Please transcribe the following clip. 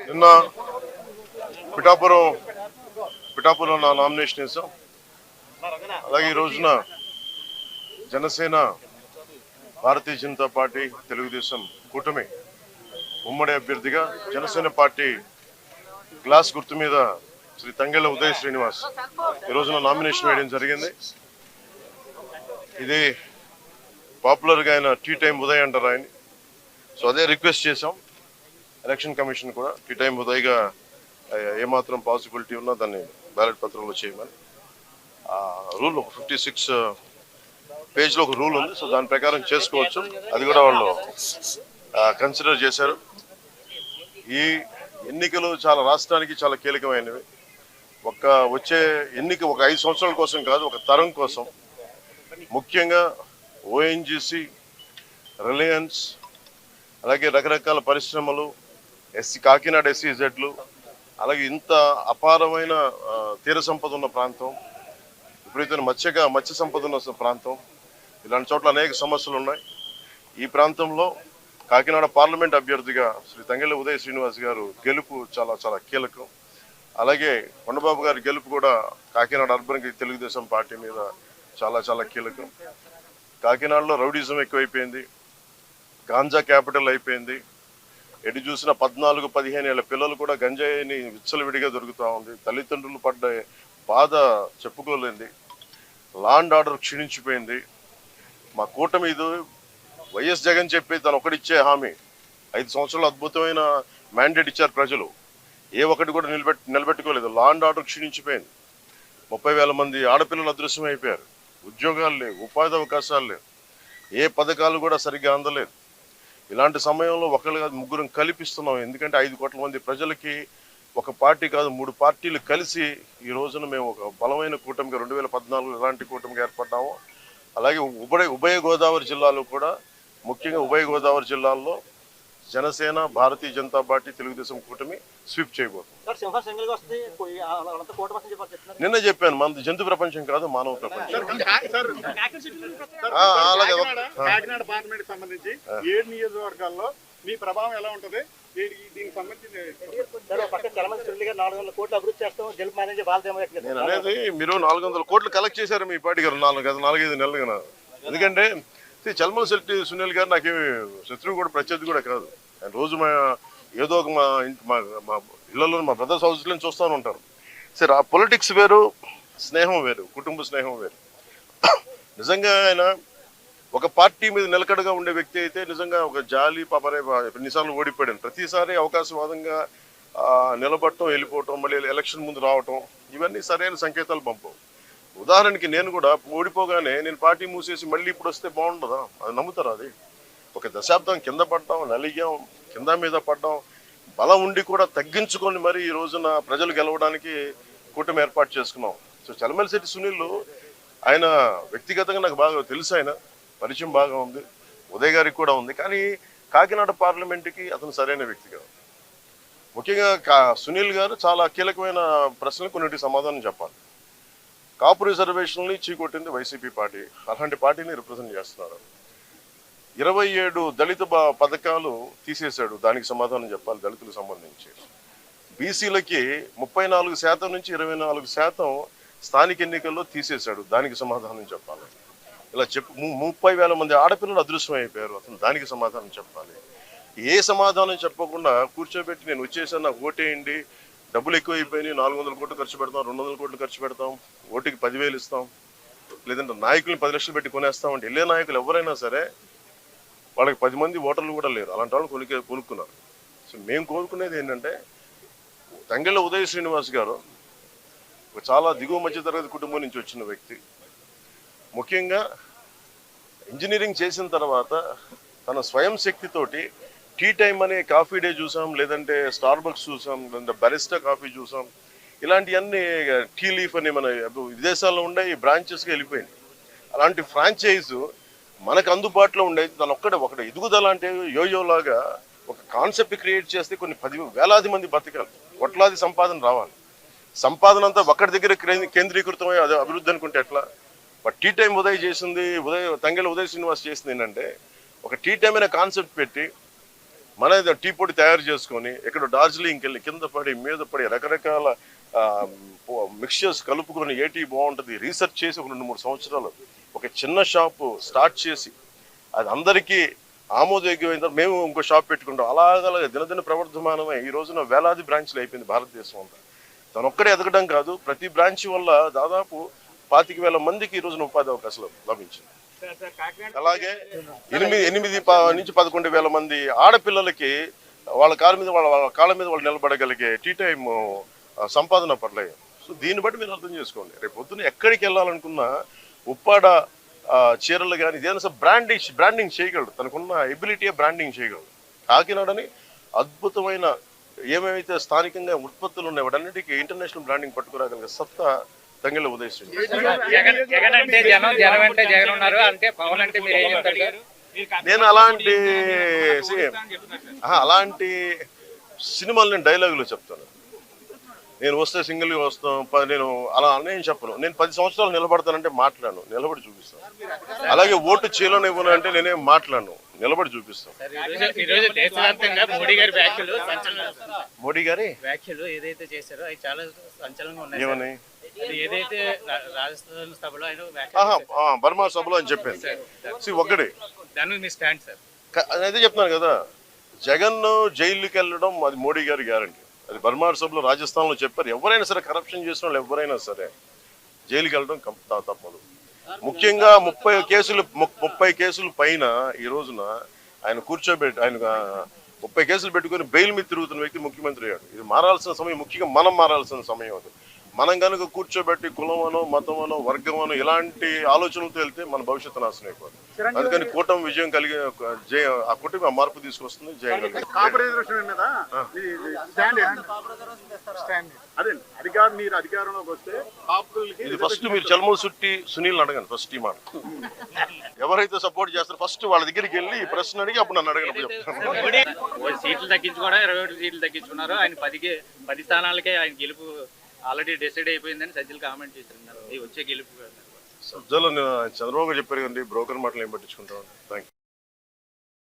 నిన్న పిఠాపురం నామినేషన్ వేసాం. అలాగే ఈ రోజున జనసేన, భారతీయ జనతా పార్టీ, తెలుగుదేశం కూటమి ఉమ్మడి అభ్యర్థిగా జనసేన పార్టీ గ్లాస్ గుర్తు మీద శ్రీ తంగెళ్ళ ఉదయ్ శ్రీనివాస్ ఈ రోజున నామినేషన్ వేయడం జరిగింది. ఇది పాపులర్గా ఆయన టీ టైం ఉదయ్ అంటారు ఆయన. సో అదే రిక్వెస్ట్ చేసాం ఎలక్షన్ కమిషన్ కూడా, టీ టైం ఉదయ్గా ఏమాత్రం పాసిబిలిటీ ఉన్నా దాన్ని బ్యాలెట్ పత్రంలో చేయమని. రూల్ 56 పేజ్లో ఒక రూల్ ఉంది. సో దాని ప్రకారం చేసుకోవచ్చు. అది కూడా వాళ్ళు కన్సిడర్ చేశారు. ఈ ఎన్నికలు చాలా రాష్ట్రానికి చాలా కీలకమైనవి. వచ్చే ఎన్నిక ఒక 5 సంవత్సరాల కోసం కాదు, ఒక తరం కోసం. ముఖ్యంగా ఓఎన్జీసీ, రిలయన్స్, అలాగే రకరకాల పరిశ్రమలు, కాకినాడ SEZలు, అలాగే ఇంత అపారమైన తీర సంపద ఉన్న ప్రాంతం, విపరీతమైన మత్స్య సంపద ఉన్న ప్రాంతం, ఇలాంటి చోట్ల అనేక సమస్యలు ఉన్నాయి. ఈ ప్రాంతంలో కాకినాడ పార్లమెంట్ అభ్యర్థిగా శ్రీ తంగెళ్ళ ఉదయ్ శ్రీనివాస్ గారు గెలుపు చాలా చాలా కీలకం. అలాగే కొండబాబు గారి గెలుపు కూడా కాకినాడ అర్బన్కి తెలుగుదేశం పార్టీ మీద చాలా చాలా కీలకం. కాకినాడలో రౌడీజం ఎక్కువైపోయింది, గాంజా క్యాపిటల్ అయిపోయింది. ఎటు చూసిన 14-15 ఏళ్ల పిల్లలు కూడా గంజాయిని విచ్చలవిడిగా దొరుకుతూ ఉంది. తల్లిదండ్రులు పడ్డ బాధ చెప్పుకోలేంది. Law and order క్షీణించిపోయింది. మా కూటమి ఇది వైఎస్ జగన్ చెప్పి తను ఒకటిచ్చే హామీ 5 సంవత్సరాలు అద్భుతమైన మ్యాండేట్ ఇచ్చారు ప్రజలు. ఏ ఒక్కటి కూడా నిలబెట్టుకోలేదు. Law and order క్షీణించిపోయింది. 30,000 మంది ఆడపిల్లలు అదృశ్యం అయిపోయారు. ఉద్యోగాలు లేవు, ఉపాధి అవకాశాలు లేవు, ఏ పథకాలు కూడా సరిగ్గా అందలేదు. ఇలాంటి సమయంలో ఒకళ్ళు కాదు, ముగ్గురం కల్పిస్తున్నాం. ఎందుకంటే 5 కోట్ల మంది ప్రజలకి ఒక పార్టీ కాదు 3 పార్టీలు కలిసి ఈ రోజున మేము ఒక బలమైన కూటమిగా 2014 ఎలాంటి కూటమిగా ఏర్పడ్డామో అలాగే ఉభయ గోదావరి జిల్లాలో కూడా, ముఖ్యంగా ఉభయ గోదావరి జిల్లాల్లో జనసేన, భారతీయ జనతా పార్టీ, తెలుగుదేశం కూటమి స్వీప్ చేయబోతుంది. నిన్న చెప్పాను, మనది జంతు ప్రపంచం కాదు, మానవ ప్రపంచం. అలాగే కాకినాడ పార్లమెంట్ సంబంధించి 7 నియోజకవర్గాల్లో మీ ప్రభావం ఎలా ఉంటది? నేను అనేది మీరు 400 కోట్లు కలెక్ట్ చేశారు మీ పార్టీ గారు 4-5 నెలలుగా. ఎందుకంటే చల్మల శెట్టి సునీల్ గారు నాకేమి శత్రువు కూడా, ప్రత్యర్థి కూడా కాదు. ఆయన రోజు ఏదో ఒక మా ఇళ్లలో మా బ్రదర్స్ హౌస్లో చూస్తూనే ఉంటారు. సరే, ఆ పొలిటిక్స్ వేరు, స్నేహం వేరు, కుటుంబ స్నేహం వేరు. నిజంగా ఆయన ఒక పార్టీ మీద నిలకడగా ఉండే వ్యక్తి అయితే నిజంగా ఒక జాలి పాపరే ఎన్నిసార్లు ఓడిపోయాడు. ప్రతిసారి అవకాశవాదంగా నిలబడటం, వెళ్ళిపోవటం, మళ్ళీ ఎలక్షన్ ముందు రావటం, ఇవన్నీ సరైన సంకేతాలు పంపవు. ఉదాహరణకి నేను కూడా ఓడిపోగానే నేను పార్టీ మూసేసి మళ్ళీ ఇప్పుడు వస్తే బాగుండదా? అది నమ్ముతారా? అది ఒక దశాబ్దం కింద పడ్డాం, నలిగాం, కింద మీద పడ్డాం, బలం ఉండి కూడా తగ్గించుకొని మరి ఈ రోజున ప్రజలు గెలవడానికి కూటమి ఏర్పాటు చేసుకున్నాం. సో చలమల శెట్టి సునీల్ ఆయన వ్యక్తిగతంగా నాకు బాగా తెలుసు, ఆయన పరిచయం బాగా ఉంది, ఉదయ్ గారికి కూడా ఉంది. కానీ కాకినాడ పార్లమెంటుకి అతను సరైన వ్యక్తిగా. ముఖ్యంగా సునీల్ గారు చాలా కీలకమైన ప్రశ్నలు కొన్నిటికి సమాధానం చెప్పాలి. కాపు రిజర్వేషన్ని చీకొట్టింది వైసీపీ పార్టీ. అలాంటి పార్టీని రిప్రజెంట్ చేస్తున్నారు. 27 దళిత పథకాలు తీసేశాడు, దానికి సమాధానం చెప్పాలి. దళితులకు సంబంధించి బీసీలకి 34% నుంచి 24% స్థానిక ఎన్నికల్లో తీసేశాడు, దానికి సమాధానం చెప్పాలి. ఇలా 30,000 మంది ఆడపిల్లలు అదృశ్యం అయిపోయారు, అతను దానికి సమాధానం చెప్పాలి. ఏ సమాధానం చెప్పకుండా కూర్చోబెట్టి నేను వచ్చేసాను, నాకు ఓటేయండి, డబ్బులు ఎక్కువ అయిపోయినాయి, 400 కోట్లు ఖర్చు పెడతాం, 200 కోట్లు ఖర్చు పెడతాం, ఓటుకి 10,000 ఇస్తాం, లేదంటే నాయకుల్ని 10 లక్షలు పెట్టి కొనేస్తాం అంటే వెళ్ళే నాయకులు ఎవరైనా సరే వాళ్ళకి 10 మంది ఓటర్లు కూడా లేరు. అలాంటి వాళ్ళు కొనుక్కున్నారు. సో మేము కోరుకునేది ఏంటంటే, తంగెళ్ళ ఉదయ్ శ్రీనివాస్ గారు ఒక చాలా దిగువ మధ్యతరగతి కుటుంబం నుంచి వచ్చిన వ్యక్తి. ముఖ్యంగా ఇంజనీరింగ్ చేసిన తర్వాత తన స్వయం శక్తితోటి టీ టైం అనే కాఫీ డే చూసాం, లేదంటే స్టార్ బక్స్ చూసాం, లేదంటే బరిస్టా కాఫీ చూసాం. ఇలాంటివన్నీ టీ లీఫ్ అని మన విదేశాల్లో ఉండే ఈ బ్రాంచెస్కి వెళ్ళిపోయింది. అలాంటి ఫ్రాంచైజ్ మనకు అందుబాటులో ఉండేది తను ఒకటి ఎదుగుదల అంటే యోయోలాగా ఒక కాన్సెప్ట్ క్రియేట్ చేస్తే కొన్ని 10,000 మంది బతకాలి, కోట్లాది సంపాదన రావాలి. సంపాదన అంతా ఒక్కడి దగ్గర కేంద్రీకృతమై అదే అభివృద్ధి అనుకుంటే ఎట్లా? బట్ టీ టైం ఉదయ్ చేసింది, తంగెళ్ళ ఉదయ్ శ్రీనివాస్ చేసింది ఏంటంటే, ఒక టీ టైం అనే కాన్సెప్ట్ పెట్టి మన టీ పొడి తయారు చేసుకొని ఇక్కడ డార్జిలింగ్కి వెళ్ళి కింద పడి మీద పడి రకరకాల మిక్చర్స్ కలుపుకొని ఏటీ బాగుంటుంది రీసెర్చ్ చేసి ఒక 2-3 సంవత్సరాలు ఒక చిన్న షాపు స్టార్ట్ చేసి అది అందరికీ ఆమోదయోగ్యమైన తర్వాత మేము ఇంకో షాప్ పెట్టుకుంటాం. అలాగ దినదిన ప్రవర్ధమానమై ఈ రోజున వేలాది బ్రాంచ్లు అయిపోయింది భారతదేశం అంతా. తను ఒక్కడే ఎదగడం కాదు, ప్రతి బ్రాంచ్ వల్ల దాదాపు 25,000 మందికి ఈ రోజున ఉపాధి అవకాశాలు లభించింది. అలాగే 8 నుంచి 11,000 మంది ఆడపిల్లలకి వాళ్ళ కాళ్ళ మీద వాళ్ళు నిలబడగలిగే టీ టైమ్ సంపాదన పడలేదు. సో దీన్ని బట్టి మీరు అర్థం చేసుకోండి, రేపు పొద్దున్న ఎక్కడికి వెళ్ళాలనుకున్నా ఉప్పాడ చీరలు కానీ ఇదేదైనా సార్ బ్రాండింగ్ చేయగలడు, తనకున్న ఎబిలిటీ బ్రాండింగ్ చేయగలడు. కాకినాడని అద్భుతమైన ఏమేమైతే స్థానికంగా ఉత్పత్తులు ఉన్నాయి వాటన్నిటికీ ఇంటర్నేషనల్ బ్రాండింగ్ పట్టుకురాగలిగే సత్తా తంగెళ్ళ ఉదయిస్తుంది. నేను అలాంటి సినిమాలు నేను డైలాగులు చెప్తాను. నేను వస్తే సింగిల్గా వస్తాం, నేను అలా నేను చెప్పను. నేను 10 సంవత్సరాలు నిలబడతానంటే మాట్లాడను, నిలబడి చూపిస్తాను. అలాగే ఓటు చేయలేనివ్వను అంటే నేనేం మాట్లాడను, నిలబడి చూపిస్తాను. మోడీ గారి వ్యాఖ్యలు ఏదైతే చేశారో అవి చాలా సంచలనంగా ఉన్నాయి. ఏమని ఏదైతే రాజస్థాన్ సభలో ఆయన బర్మా సభలో అని చెప్పాను. ఒక్కడే దాని మీ స్టాండ్ సార్. అదే చెప్తున్నాను కదా, జగన్ జైలుకి వెళ్ళడం అది మోడీ గారి గ్యారంటీ. అది బర్మా సభలో రాజస్థాన్లో చెప్పారు. ఎవరైనా సరే కరప్షన్ చేసిన వాళ్ళు ఎవరైనా సరే జైలుకి వెళ్ళడం తప్పదు. ముఖ్యంగా 30 కేసులు పైన ఈ రోజున ఆయన కూర్చోబెట్టి ఆయన 30 కేసులు పెట్టుకుని బెయిల్ మీద తిరుగుతున్న వ్యక్తి ముఖ్యమంత్రి అయ్యాడు. ఇది మారాల్సిన సమయం, ముఖ్యంగా మనం మారాల్సిన సమయం అది. మనం కనుక కూర్చోబెట్టి కులమనో మతమనో వర్గమనో ఇలాంటి ఆలోచనలతో వెళ్తే మన భవిష్యత్తు నాశనం అయిపోతుంది. అందుకని కూటమి విజయం కలిగి ఆ కూటమి ఆ మార్పు తీసుకొస్తుంది. ఇది ఫస్ట్ మీరు చల్మూరు సుట్టి సునీల్ అడగండి. ఫస్ట్ ఈ మాట ఎవరైతే సపోర్ట్ చేస్తారో ఫస్ట్ వాళ్ళ దగ్గరికి వెళ్ళి ఈ ప్రశ్న అడిగి అప్పుడు నన్ను అడగండి చెప్తాను. సీట్లు తగ్గించుకోవడం 21 సీట్లు తగ్గించుకున్నారు. ఆయన 10 స్థానాలకే ఆయన గెలుపు ఆల్రెడీ డిసైడ్ అయిపోయిందని సజ్జలు కామెంట్ చేస్తున్నారు. వచ్చే గెలుపు సజ్జలు చంద్రబాబు చెప్పారు కదండి, బ్రోకర్ మాటలు ఏం పట్టించుకుంటాం. Thank you.